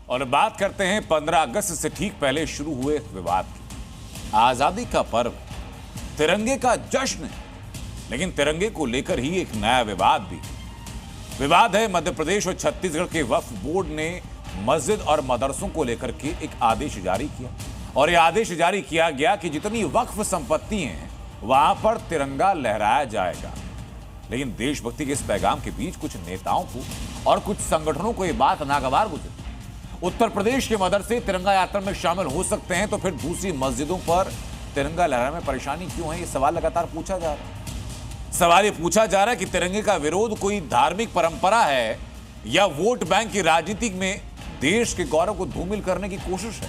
और बात करते हैं 15 अगस्त से ठीक पहले शुरू हुए विवाद की। आजादी का पर्व, तिरंगे का जश्न है, लेकिन तिरंगे को लेकर ही एक नया विवाद भी। विवाद है मध्य प्रदेश और छत्तीसगढ़ के वक्फ बोर्ड ने मस्जिद और मदरसों को लेकर के एक आदेश जारी किया और यह आदेश जारी किया गया कि जितनी वक्फ संपत्ति हैं वहां पर तिरंगा लहराया जाएगा। लेकिन देशभक्ति के इस पैगाम के बीच कुछ नेताओं को और कुछ संगठनों को यह बात नागवार गुजरी। उत्तर प्रदेश के मदरसे तिरंगा यात्रा में शामिल हो सकते हैं, तो फिर दूसरी मस्जिदों पर तिरंगा लहराने में परेशानी क्यों है? ये सवाल लगातार पूछा जा रहा है। सवाल ये पूछा जा रहा है कि तिरंगे का विरोध कोई धार्मिक परंपरा है या वोट बैंक की राजनीति में देश के गौरव को धूमिल करने की कोशिश है।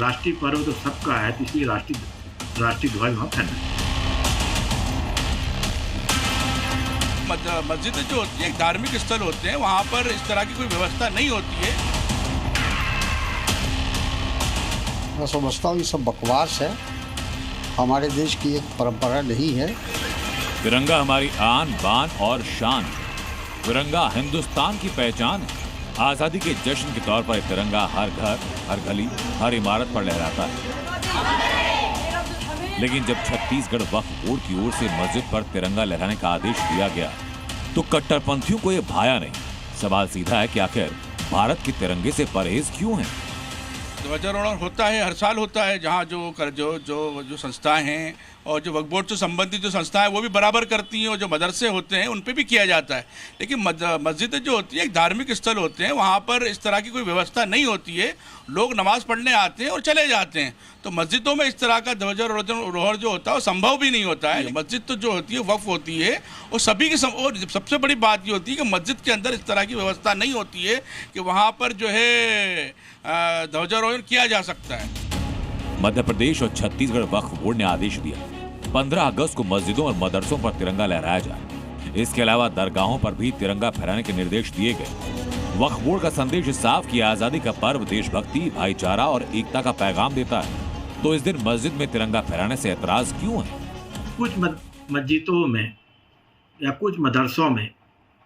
राष्ट्रीय पर्व तो सबका है, इसलिए राष्ट्रीय ध्वज वहां फहराया। मस्जिद जो होती है एक धार्मिक स्थल होते हैं, वहाँ पर इस तरह की कोई व्यवस्था नहीं होती है। मैं समझता हूँ ये सब बकवास है, हमारे देश की एक परंपरा नहीं है। तिरंगा हमारी आन बान और शान, तिरंगा हिंदुस्तान की पहचान है। आजादी के जश्न के तौर पर तिरंगा हर घर, हर गली, हर इमारत पर लहराता है। लेकिन जब छत्तीसगढ़ वक्फ बोर्ड की ओर से मस्जिद पर तिरंगा लहराने का आदेश दिया गया तो कट्टरपंथियों को यह भाया नहीं। सवाल सीधा है कि आखिर भारत के तिरंगे से परहेज क्यों है? ध्वजारोहण होता है, हर साल होता है, जहाँ जो संस्थाएं हैं और जो वक्फ बोर्ड से संबंधित जो संस्थाएं वो भी बराबर करती हैं, और जो मदरसे होते हैं उन पे भी किया जाता है। लेकिन मस्जिदें जो होती है एक धार्मिक स्थल होते हैं, वहाँ पर इस तरह की कोई व्यवस्था नहीं होती है। लोग नमाज पढ़ने आते हैं और चले जाते हैं, तो मस्जिदों में इस तरह का ध्वजारोहण जो होता है वो संभव भी नहीं होता है। मस्जिद तो जो होती है वक्फ होती है, और सभी की और सबसे बड़ी बात ये होती है कि मस्जिद के अंदर इस तरह की व्यवस्था नहीं होती है कि वहाँ पर जो है ध्वजारोहण किया जा सकता है। मध्य प्रदेश और छत्तीसगढ़ वक्फ बोर्ड ने आदेश दिया 15 अगस्त को मस्जिदों और मदरसों पर तिरंगा लहराया जाए। इसके अलावा दरगाहों पर भी तिरंगा फहराने के निर्देश दिए गए। वक्फ बोर्ड का संदेश साफ कि आजादी का पर्व देशभक्ति, भाईचारा और एकता का पैगाम देता है, तो इस दिन मस्जिद में तिरंगा फहराने से एतराज क्यों है? कुछ मस्जिदों में या कुछ मदरसों में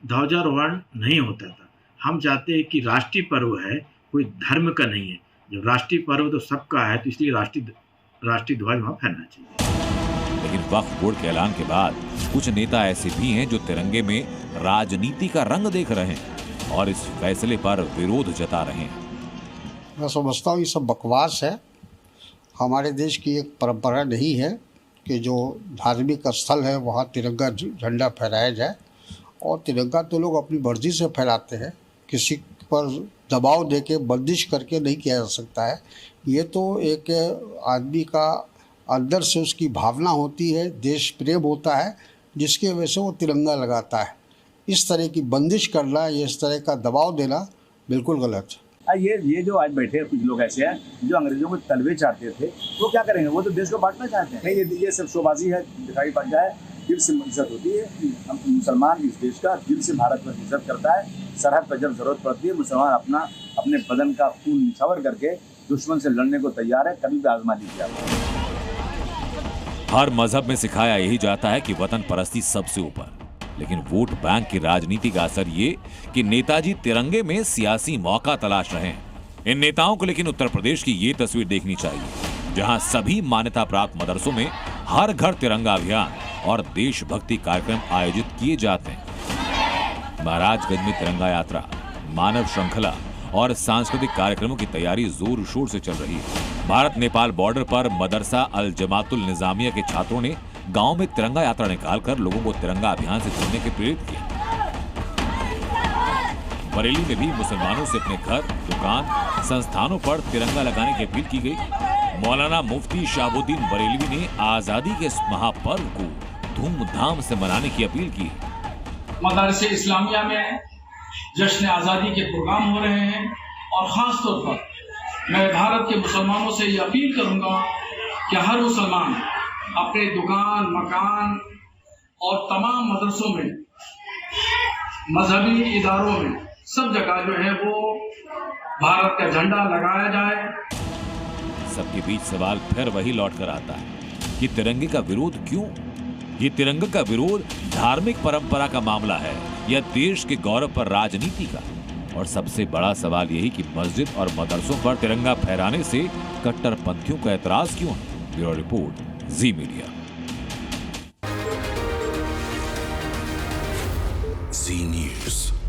ध्वजारोहण नहीं होता था। हम चाहते हैं कि राष्ट्रीय पर्व है, कोई धर्म का नहीं है। जब राष्ट्रीय पर्व तो सबका है, तो इसलिए राष्ट्रीय ध्वज वहां फहरना चाहिए। लेकिन वक्फ बोर्ड के ऐलान के बाद कुछ नेता ऐसे भी हैं जो तिरंगे में राजनीति का रंग देख रहे हैं और इस फैसले पर विरोध जता रहे हैं। मैं समझता हूँ ये सब बकवास है, हमारे देश की एक परंपरा नहीं है कि जो धार्मिक स्थल है वहाँ तिरंगा झंडा फहराया जाए। और तिरंगा तो लोग अपनी मर्जी से फहराते हैं, किसी पर दबाव देके बंदिश करके नहीं किया जा सकता है। ये तो एक आदमी का अंदर से उसकी भावना होती है, देश प्रेम होता है, जिसके वजह से वो तिरंगा लगाता है। इस तरह की बंदिश करना, ये इस तरह का दबाव देना बिल्कुल गलत है। ये जो आज बैठे कुछ लोग ऐसे हैं जो अंग्रेजों को तलवे चाहते थे, वो क्या करेंगे? वो तो देश को बांटना चाहते हैं। नहीं, ये सब शोबाजी है, दिखाई पड़ जाए। दिल से इज्जत होती है, हम मुसलमान इस देश का दिल से भारत पर इज्जत करता है। सरहद पर जब जरूरत पड़ती है, मुसलमान अपने बदन का खून निछावर करके दुश्मन से लड़ने को तैयार है। कभी भी आजमा लीजिए आप। हर मजहब में सिखाया यही जाता है कि वतन परस्ती सबसे ऊपर, लेकिन वोट बैंक की राजनीति का असर ये कि नेताजी तिरंगे में सियासी मौका तलाश रहे हैं। इन नेताओं को लेकिन उत्तर प्रदेश की ये तस्वीर देखनी चाहिए, जहां सभी मान्यता प्राप्त मदरसों में हर घर तिरंगा अभियान और देशभक्ति कार्यक्रम आयोजित किए जाते हैं। महाराजगंज में तिरंगा यात्रा, मानव श्रृंखला और सांस्कृतिक कार्यक्रमों की तैयारी जोर शोर से चल रही है। भारत नेपाल बॉर्डर पर मदरसा अल जमातुल निजामिया के छात्रों ने गांव में तिरंगा यात्रा निकालकर लोगों को तिरंगा अभियान से जुड़ने के प्रेरित किया। बरेली में भी मुसलमानों से अपने घर, दुकान, संस्थानों पर तिरंगा लगाने की अपील की गई। मौलाना मुफ्ती शाहबुद्दीन बरेलवी ने आजादी के इस महापर्व को धूमधाम से मनाने की अपील की। मदरसे इस्लामिया में जश्न आज़ादी के प्रोग्राम हो रहे हैं, और ख़ास तौर पर मैं भारत के मुसलमानों से ये अपील करूंगा कि हर मुसलमान अपने दुकान, मकान और तमाम मदरसों में, मजहबी इदारों में, सब जगह जो है वो भारत का झंडा लगाया जाए। सबके बीच सवाल फिर वही लौट कर आता है, ये तिरंगे का विरोध क्यों? ये तिरंगे का विरोध धार्मिक परंपरा का मामला है या देश के गौरव पर राजनीति का? और सबसे बड़ा सवाल यही कि मस्जिद और मदरसों पर तिरंगा फहराने से कट्टरपंथियों का एतराज क्यों है? ब्यूरो रिपोर्ट, जी मीडिया। जी न्यूज़।